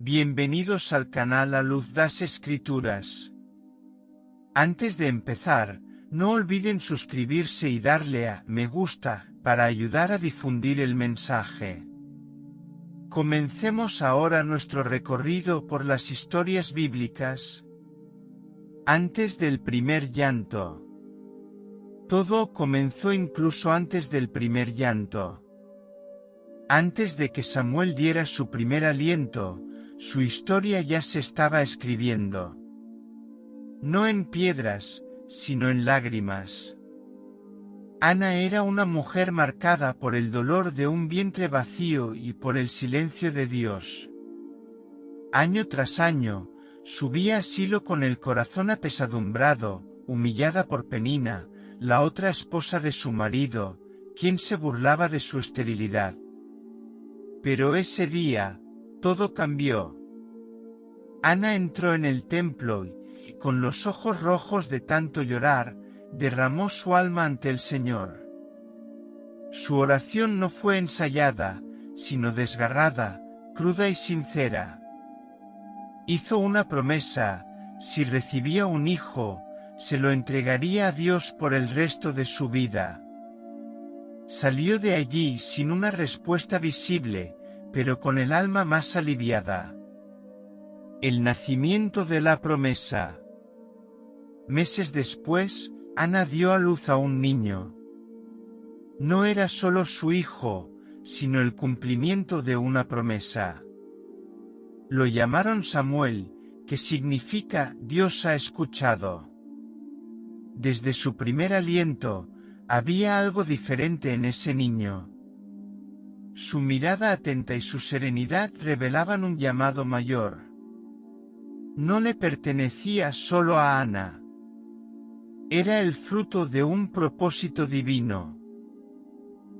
Bienvenidos al canal A Luz das Escrituras. Antes de empezar, no olviden suscribirse y darle a me gusta para ayudar a difundir el mensaje. Comencemos ahora nuestro recorrido por las historias bíblicas. Antes del primer llanto. Todo comenzó incluso antes del primer llanto. Antes de que Samuel diera su primer aliento, su historia ya se estaba escribiendo. No en piedras, sino en lágrimas. Ana era una mujer marcada por el dolor de un vientre vacío y por el silencio de Dios. Año tras año, subía a Silo con el corazón apesadumbrado, humillada por Penina, la otra esposa de su marido, quien se burlaba de su esterilidad. Pero ese día, todo cambió. Ana entró en el templo y, con los ojos rojos de tanto llorar, derramó su alma ante el Señor. Su oración no fue ensayada, sino desgarrada, cruda y sincera. Hizo una promesa: si recibía un hijo, se lo entregaría a Dios por el resto de su vida. Salió de allí sin una respuesta visible, pero con el alma más aliviada. El nacimiento de la promesa. Meses después, Ana dio a luz a un niño. No era solo su hijo, sino el cumplimiento de una promesa. Lo llamaron Samuel, que significa Dios ha escuchado. Desde su primer aliento, había algo diferente en ese niño. Su mirada atenta y su serenidad revelaban un llamado mayor. No le pertenecía solo a Ana. Era el fruto de un propósito divino.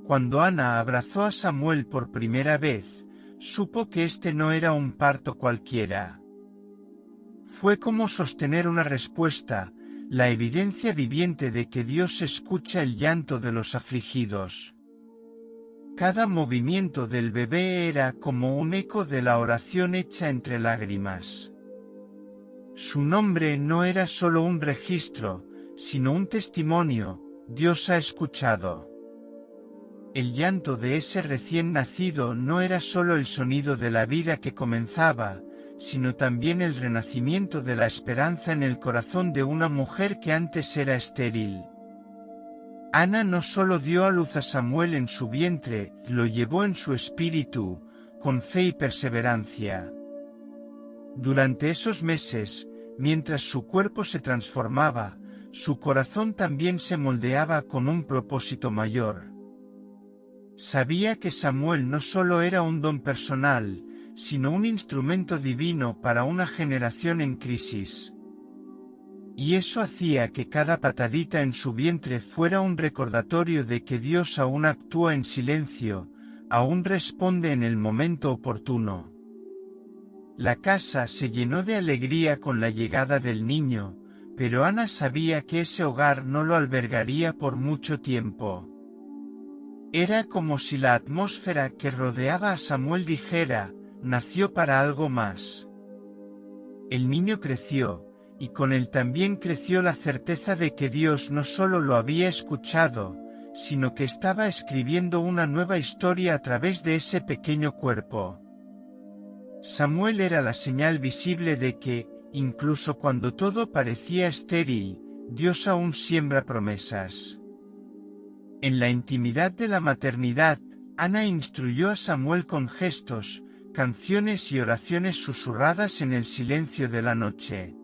Cuando Ana abrazó a Samuel por primera vez, supo que este no era un parto cualquiera. Fue como sostener una respuesta, la evidencia viviente de que Dios escucha el llanto de los afligidos. Cada movimiento del bebé era como un eco de la oración hecha entre lágrimas. Su nombre no era solo un registro, sino un testimonio: Dios ha escuchado. El llanto de ese recién nacido no era solo el sonido de la vida que comenzaba, sino también el renacimiento de la esperanza en el corazón de una mujer que antes era estéril. Ana no solo dio a luz a Samuel en su vientre, lo llevó en su espíritu, con fe y perseverancia. Durante esos meses, mientras su cuerpo se transformaba, su corazón también se moldeaba con un propósito mayor. Sabía que Samuel no solo era un don personal, sino un instrumento divino para una generación en crisis. Y eso hacía que cada patadita en su vientre fuera un recordatorio de que Dios aún actúa en silencio, aún responde en el momento oportuno. La casa se llenó de alegría con la llegada del niño, pero Ana sabía que ese hogar no lo albergaría por mucho tiempo. Era como si la atmósfera que rodeaba a Samuel dijera: nació para algo más. El niño creció, y con él también creció la certeza de que Dios no solo lo había escuchado, sino que estaba escribiendo una nueva historia a través de ese pequeño cuerpo. Samuel era la señal visible de que, incluso cuando todo parecía estéril, Dios aún siembra promesas. En la intimidad de la maternidad, Ana instruyó a Samuel con gestos, canciones y oraciones susurradas en el silencio de la noche.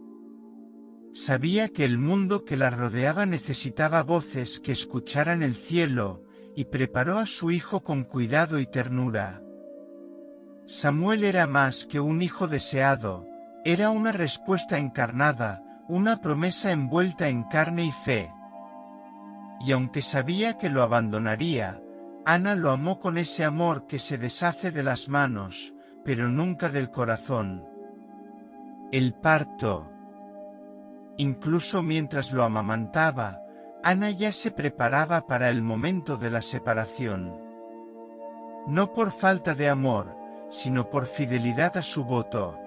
Sabía que el mundo que la rodeaba necesitaba voces que escucharan el cielo, y preparó a su hijo con cuidado y ternura. Samuel era más que un hijo deseado, era una respuesta encarnada, una promesa envuelta en carne y fe. Y aunque sabía que lo abandonaría, Ana lo amó con ese amor que se deshace de las manos, pero nunca del corazón. El parto. Incluso mientras lo amamantaba, Ana ya se preparaba para el momento de la separación. No por falta de amor, sino por fidelidad a su voto.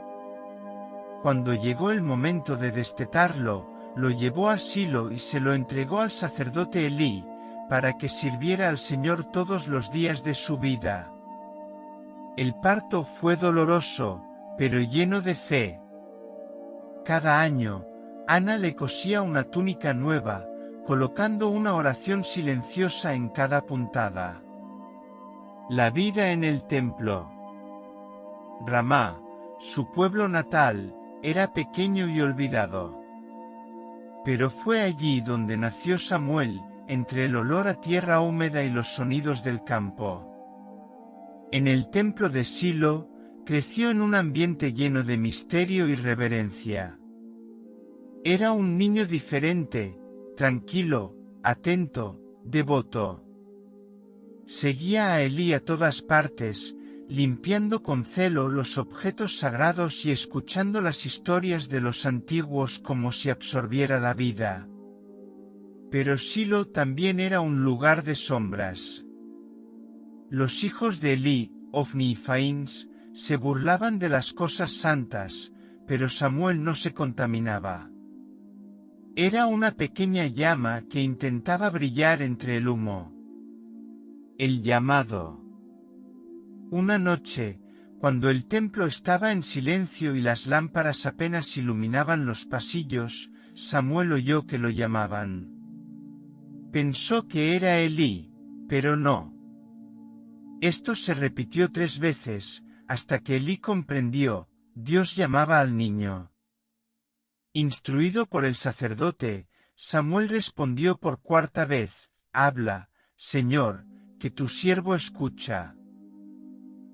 Cuando llegó el momento de destetarlo, lo llevó a Silo y se lo entregó al sacerdote Elí, para que sirviera al Señor todos los días de su vida. El parto fue doloroso, pero lleno de fe. Cada año, Ana le cosía una túnica nueva, colocando una oración silenciosa en cada puntada. La vida en el templo. Ramá, su pueblo natal, era pequeño y olvidado. Pero fue allí donde nació Samuel, entre el olor a tierra húmeda y los sonidos del campo. En el templo de Silo, creció en un ambiente lleno de misterio y reverencia. Era un niño diferente, tranquilo, atento, devoto. Seguía a Elí a todas partes, limpiando con celo los objetos sagrados y escuchando las historias de los antiguos como si absorbiera la vida. Pero Silo también era un lugar de sombras. Los hijos de Elí, Ofni y Faíns, se burlaban de las cosas santas, pero Samuel no se contaminaba. Era una pequeña llama que intentaba brillar entre el humo. El llamado. Una noche, cuando el templo estaba en silencio y las lámparas apenas iluminaban los pasillos, Samuel oyó que lo llamaban. Pensó que era Elí, pero no. Esto se repitió 3 veces, hasta que Elí comprendió, Dios llamaba al niño. Instruido por el sacerdote, Samuel respondió por 4ª vez, habla, Señor, que tu siervo escucha.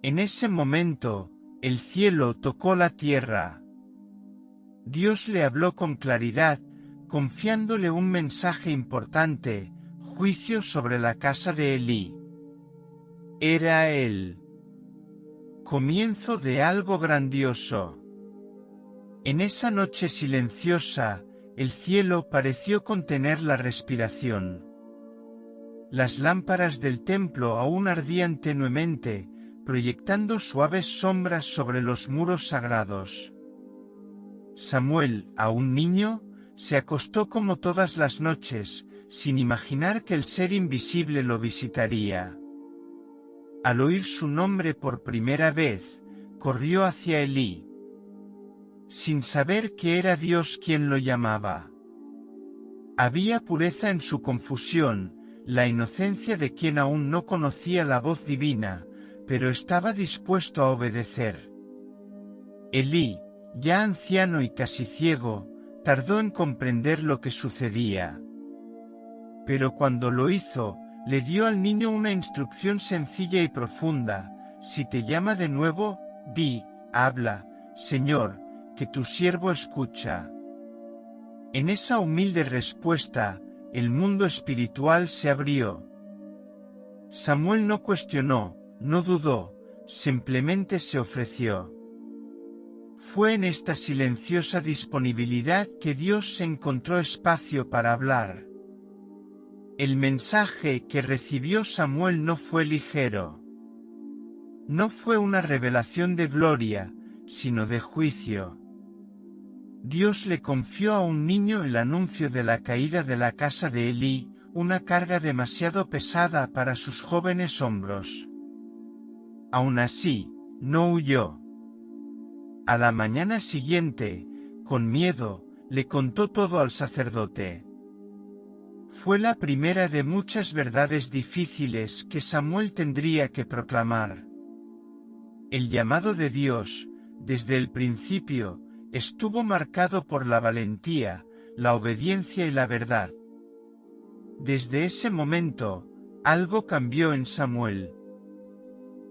En ese momento, el cielo tocó la tierra. Dios le habló con claridad, confiándole un mensaje importante, juicio sobre la casa de Elí. Era el comienzo de algo grandioso. En esa noche silenciosa, el cielo pareció contener la respiración. Las lámparas del templo aún ardían tenuemente, proyectando suaves sombras sobre los muros sagrados. Samuel, aún niño, se acostó como todas las noches, sin imaginar que el ser invisible lo visitaría. Al oír su nombre por primera vez, corrió hacia Elí, sin saber que era Dios quien lo llamaba. Había pureza en su confusión, la inocencia de quien aún no conocía la voz divina, pero estaba dispuesto a obedecer. Elí, ya anciano y casi ciego, tardó en comprender lo que sucedía. Pero cuando lo hizo, le dio al niño una instrucción sencilla y profunda: si te llama de nuevo, di, habla, Señor, que tu siervo escucha. En esa humilde respuesta, el mundo espiritual se abrió. Samuel no cuestionó, no dudó, simplemente se ofreció. Fue en esta silenciosa disponibilidad que Dios encontró espacio para hablar. El mensaje que recibió Samuel no fue ligero. No fue una revelación de gloria, sino de juicio. Dios le confió a un niño el anuncio de la caída de la casa de Elí, una carga demasiado pesada para sus jóvenes hombros. Aún así, no huyó. A la mañana siguiente, con miedo, le contó todo al sacerdote. Fue la primera de muchas verdades difíciles que Samuel tendría que proclamar. El llamado de Dios, desde el principio, estuvo marcado por la valentía, la obediencia y la verdad. Desde ese momento, algo cambió en Samuel.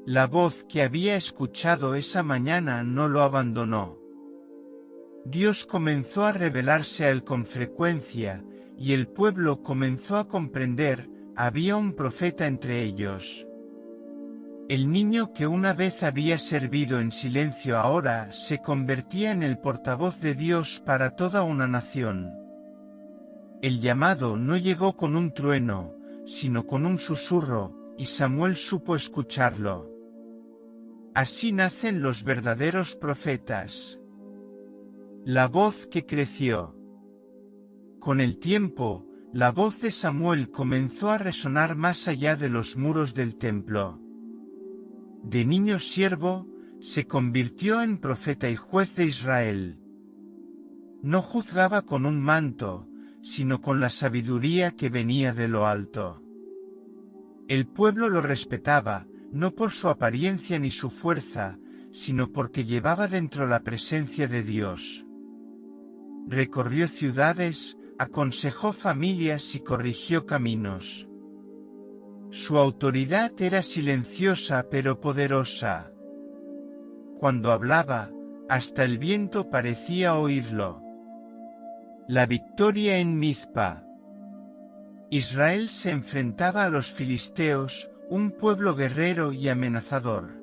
La voz que había escuchado esa mañana no lo abandonó. Dios comenzó a revelarse a él con frecuencia, y el pueblo comenzó a comprender, había un profeta entre ellos. El niño que una vez había servido en silencio ahora se convertía en el portavoz de Dios para toda una nación. El llamado no llegó con un trueno, sino con un susurro, y Samuel supo escucharlo. Así nacen los verdaderos profetas. La voz que creció. Con el tiempo, la voz de Samuel comenzó a resonar más allá de los muros del templo. De niño siervo, se convirtió en profeta y juez de Israel. No juzgaba con un manto, sino con la sabiduría que venía de lo alto. El pueblo lo respetaba, no por su apariencia ni su fuerza, sino porque llevaba dentro la presencia de Dios. Recorrió ciudades, aconsejó familias y corrigió caminos. Su autoridad era silenciosa pero poderosa. Cuando hablaba, hasta el viento parecía oírlo. La victoria en Mizpa. Israel se enfrentaba a los filisteos, un pueblo guerrero y amenazador.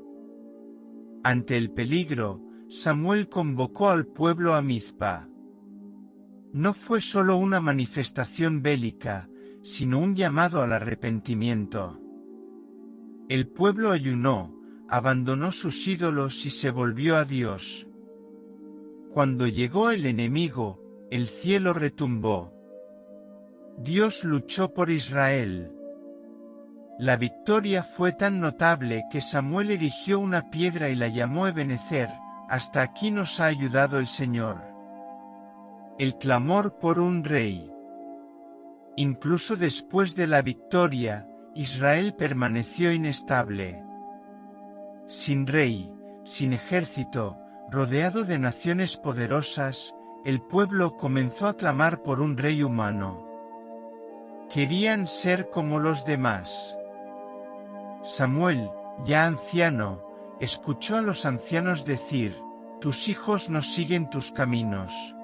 Ante el peligro, Samuel convocó al pueblo a Mizpa. No fue solo una manifestación bélica, sino un llamado al arrepentimiento. El pueblo ayunó, abandonó sus ídolos y se volvió a Dios. Cuando llegó el enemigo, el cielo retumbó. Dios luchó por Israel. La victoria fue tan notable que Samuel erigió una piedra y la llamó Ebenezer, hasta aquí nos ha ayudado el Señor. El clamor por un rey. Incluso después de la victoria, Israel permaneció inestable. Sin rey, sin ejército, rodeado de naciones poderosas, el pueblo comenzó a clamar por un rey humano. Querían ser como los demás. Samuel, ya anciano, escuchó a los ancianos decir: «Tus hijos no siguen tus caminos.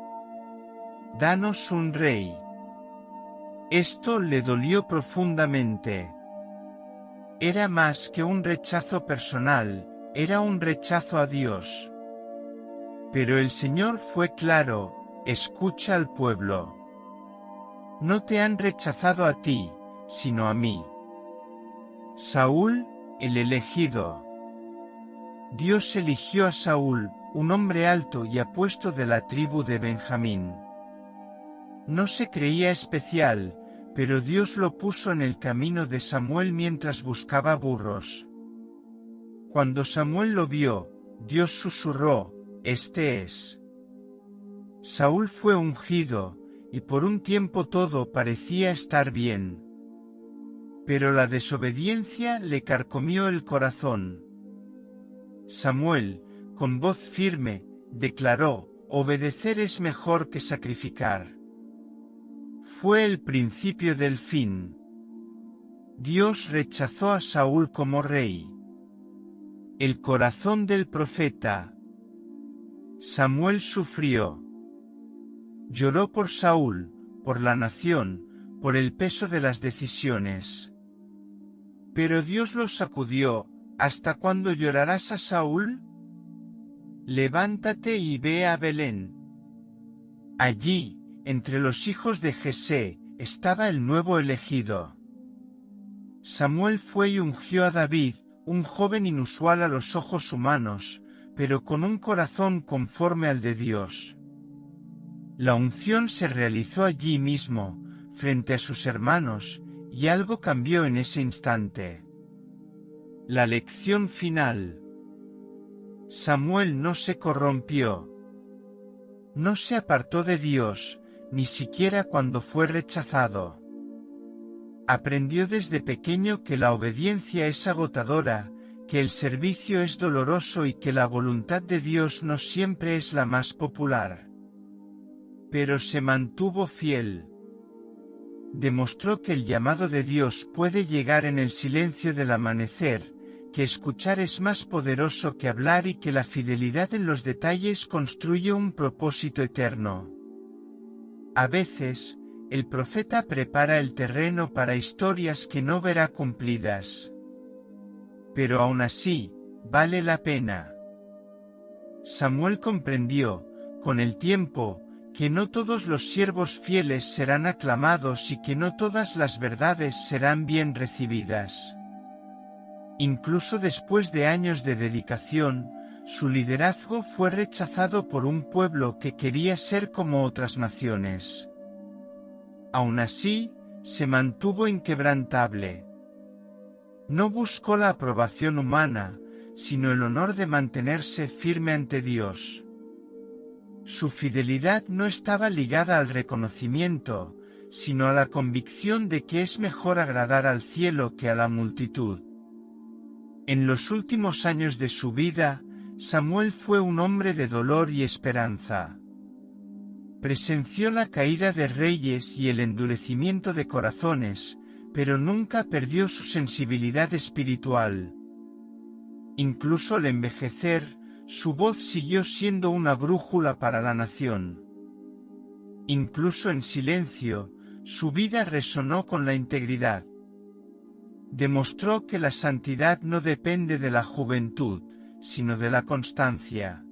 Danos un rey». Esto le dolió profundamente. Era más que un rechazo personal, era un rechazo a Dios. Pero el Señor fue claro: escucha al pueblo. No te han rechazado a ti, sino a mí. Saúl, el elegido. Dios eligió a Saúl, un hombre alto y apuesto de la tribu de Benjamín. No se creía especial, pero Dios lo puso en el camino de Samuel mientras buscaba burros. Cuando Samuel lo vio, Dios susurró: «Este es». Saúl fue ungido, y por un tiempo todo parecía estar bien. Pero la desobediencia le carcomió el corazón. Samuel, con voz firme, declaró: «Obedecer es mejor que sacrificar». Fue el principio del fin. Dios rechazó a Saúl como rey. El corazón del profeta. Samuel sufrió. Lloró por Saúl, por la nación, por el peso de las decisiones. Pero Dios lo sacudió: ¿hasta cuándo llorarás a Saúl? Levántate y ve a Belén. Allí, entre los hijos de Jesé, estaba el nuevo elegido. Samuel fue y ungió a David, un joven inusual a los ojos humanos, pero con un corazón conforme al de Dios. La unción se realizó allí mismo, frente a sus hermanos, y algo cambió en ese instante. La lección final. Samuel no se corrompió. No se apartó de Dios, ni siquiera cuando fue rechazado. Aprendió desde pequeño que la obediencia es agotadora, que el servicio es doloroso y que la voluntad de Dios no siempre es la más popular. Pero se mantuvo fiel. Demostró que el llamado de Dios puede llegar en el silencio del amanecer, que escuchar es más poderoso que hablar y que la fidelidad en los detalles construye un propósito eterno. A veces, el profeta prepara el terreno para historias que no verá cumplidas. Pero aún así, vale la pena. Samuel comprendió, con el tiempo, que no todos los siervos fieles serán aclamados y que no todas las verdades serán bien recibidas. Incluso después de años de dedicación, su liderazgo fue rechazado por un pueblo que quería ser como otras naciones. Aún así, se mantuvo inquebrantable. No buscó la aprobación humana, sino el honor de mantenerse firme ante Dios. Su fidelidad no estaba ligada al reconocimiento, sino a la convicción de que es mejor agradar al cielo que a la multitud. En los últimos años de su vida, Samuel fue un hombre de dolor y esperanza. Presenció la caída de reyes y el endurecimiento de corazones, pero nunca perdió su sensibilidad espiritual. Incluso al envejecer, su voz siguió siendo una brújula para la nación. Incluso en silencio, su vida resonó con la integridad. Demostró que la santidad no depende de la juventud, sino de la constancia.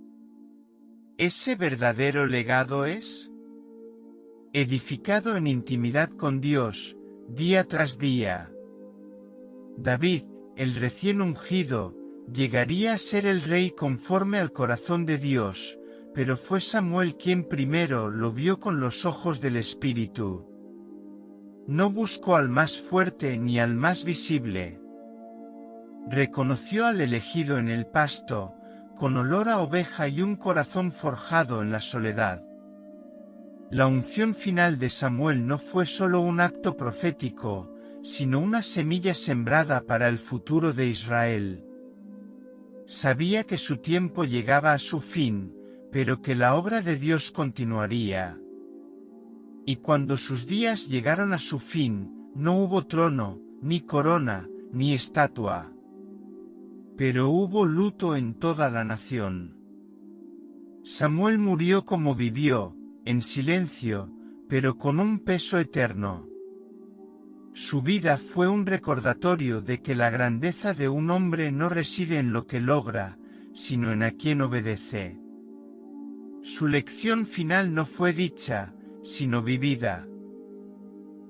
¿Ese verdadero legado es? Edificado en intimidad con Dios, día tras día. David, el recién ungido, llegaría a ser el rey conforme al corazón de Dios, pero fue Samuel quien primero lo vio con los ojos del Espíritu. No buscó al más fuerte ni al más visible. Reconoció al elegido en el pasto, con olor a oveja y un corazón forjado en la soledad. La unción final de Samuel no fue solo un acto profético, sino una semilla sembrada para el futuro de Israel. Sabía que su tiempo llegaba a su fin, pero que la obra de Dios continuaría. Y cuando sus días llegaron a su fin, no hubo trono, ni corona, ni estatua. Pero hubo luto en toda la nación. Samuel murió como vivió, en silencio, pero con un peso eterno. Su vida fue un recordatorio de que la grandeza de un hombre no reside en lo que logra, sino en a quien obedece. Su lección final no fue dicha, sino vivida.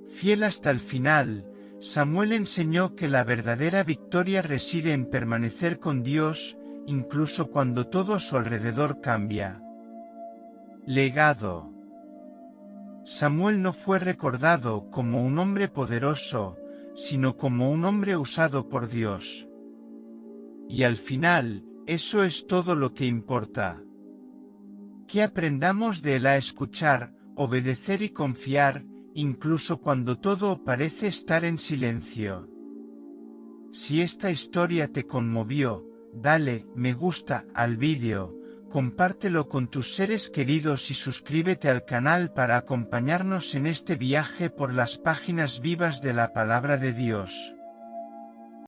Fiel hasta el final, Samuel enseñó que la verdadera victoria reside en permanecer con Dios, incluso cuando todo a su alrededor cambia. Legado. Samuel no fue recordado como un hombre poderoso, sino como un hombre usado por Dios. Y al final, eso es todo lo que importa. Que aprendamos de él a escuchar, obedecer y confiar, incluso cuando todo parece estar en silencio. Si esta historia te conmovió, dale me gusta al vídeo, compártelo con tus seres queridos y suscríbete al canal para acompañarnos en este viaje por las páginas vivas de la Palabra de Dios.